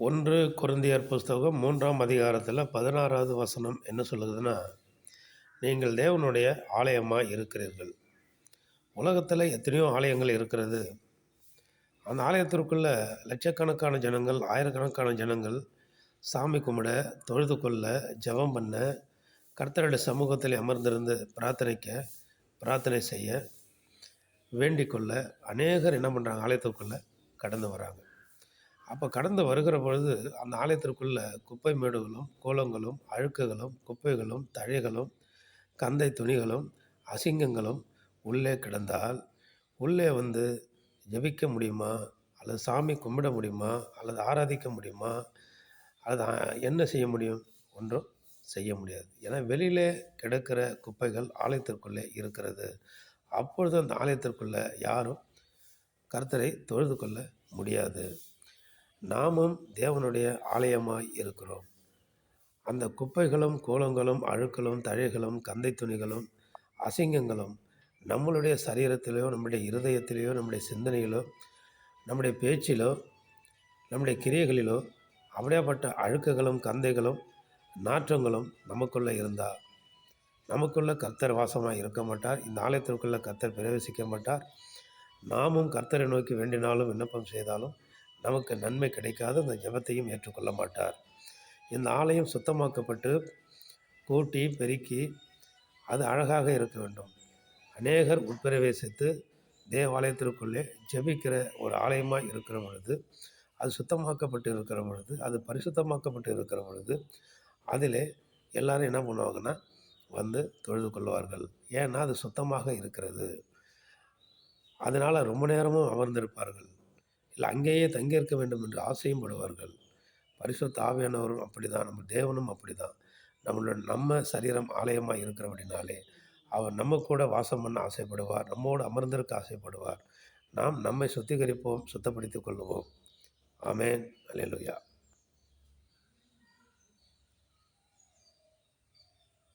ஒன்று கொரிந்தியர் புஸ்தகம் 3ஆம் அதிகாரத்தில் 16வது வசனம் என்ன சொல்லுதுன்னா, நீங்கள் தேவனுடைய ஆலயமாக இருக்கிறீர்கள். உலகத்தில் எத்தனையோ ஆலயங்கள் இருக்கிறது. அந்த ஆலயத்திற்குள்ள லட்சக்கணக்கான ஜனங்கள், ஆயிரக்கணக்கான ஜனங்கள் சாமி கும்பிட, தொழுது கொள்ள, ஜெபம் பண்ண, கர்த்தருடைய சமூகத்தில் அமர்ந்திருந்து பிரார்த்தனை செய்ய, வேண்டிக் கொள்ள அநேகர் என்ன பண்ணுறாங்க, ஆலயத்திற்குள்ளே கடந்து வராங்க. அப்போ கடந்து வருகிற பொழுது அந்த ஆலயத்திற்குள்ள குப்பை மேடுகளும், கோலங்களும், அழுக்குகளும், குப்பைகளும், தழைகளும், கந்தை துணிகளும், அசிங்கங்களும் உள்ளே கிடந்தால், உள்ளே வந்து ஜெபிக்க முடியுமா? அல்லது சாமி கும்பிட முடியுமா? அல்லது ஆராதிக்க முடியுமா? அது என்ன செய்ய முடியும்? ஒன்றும் செய்ய முடியாது. ஏன்னா வெளியிலே கிடக்கிற குப்பைகள் ஆலயத்திற்குள்ளே இருக்கிறது. அப்பொழுது அந்த ஆலயத்திற்குள்ளே யாரும் கர்த்தரை தொழுது கொள்ள முடியாது. நாமும் தேவனுடைய ஆலயமாய் இருக்கிறோம். அந்த குப்பைகளும், கோலங்களும், அழுக்களும், தழைகளும், கந்தை துணிகளும், அசிங்கங்களும் நம்மளுடைய சரீரத்திலோ, நம்முடைய இருதயத்திலேயோ, நம்முடைய சிந்தனையிலோ, நம்முடைய பேச்சிலோ, நம்முடைய கிரியைகளிலோ அப்படியாப்பட்ட அழுக்குகளும், கந்தைகளும், நாற்றங்களும் நமக்குள்ளே இருந்தால், நமக்குள்ளே கர்த்தர் வாசமாக இருக்க மாட்டார். இந்த ஆலயத்திற்குள்ளே கர்த்தர் பிரவேசிக்க மாட்டார். நாமும் கர்த்தரை நோக்கி வேண்டினாலும் விண்ணப்பம் செய்தாலும் நமக்கு நன்மை கிடைக்காது. அந்த ஜெபத்தையும் ஏற்றுக்கொள்ள மாட்டார். இந்த ஆலயம் சுத்தமாக்கப்பட்டு கூட்டி பெருக்கி அது அழகாக இருக்க வேண்டும். அநேகர் உட்பிரவேசித்து தேவாலயத்திற்குள்ளே ஜெபிக்கிற ஒரு ஆலயமாக இருக்கிற பொழுது, அது சுத்தமாக்கப்பட்டு இருக்கிற பொழுது, அது பரிசுத்தமாக்கப்பட்டு இருக்கிற பொழுது, அதில் எல்லோரும் என்ன பண்ணுவாங்கன்னா வந்து தொழுது கொள்வார்கள். ஏன்னா அது சுத்தமாக இருக்கிறது. அதனால் ரொம்ப நேரமும் அமர்ந்திருப்பார்கள். இல்லை அங்கேயே தங்கியிருக்க வேண்டும் என்று ஆசையும் படுவார்கள். பரிசுத்த ஆவியானவரும் அப்படி தான், நம்ம தேவனும் அப்படி தான். நம்ம சரீரம் ஆலயமாக இருக்கிறபடினாலே அவர் நம்ம கூட வாசம் பண்ண ஆசைப்படுவார். நம்மோடு அமர்ந்திருக்க ஆசைப்படுவார். நாம் நம்மை சுத்திகரிப்போம், சுத்தப்படுத்திக் கொள்ளுவோம். ஆமென். அல்லேலூயா.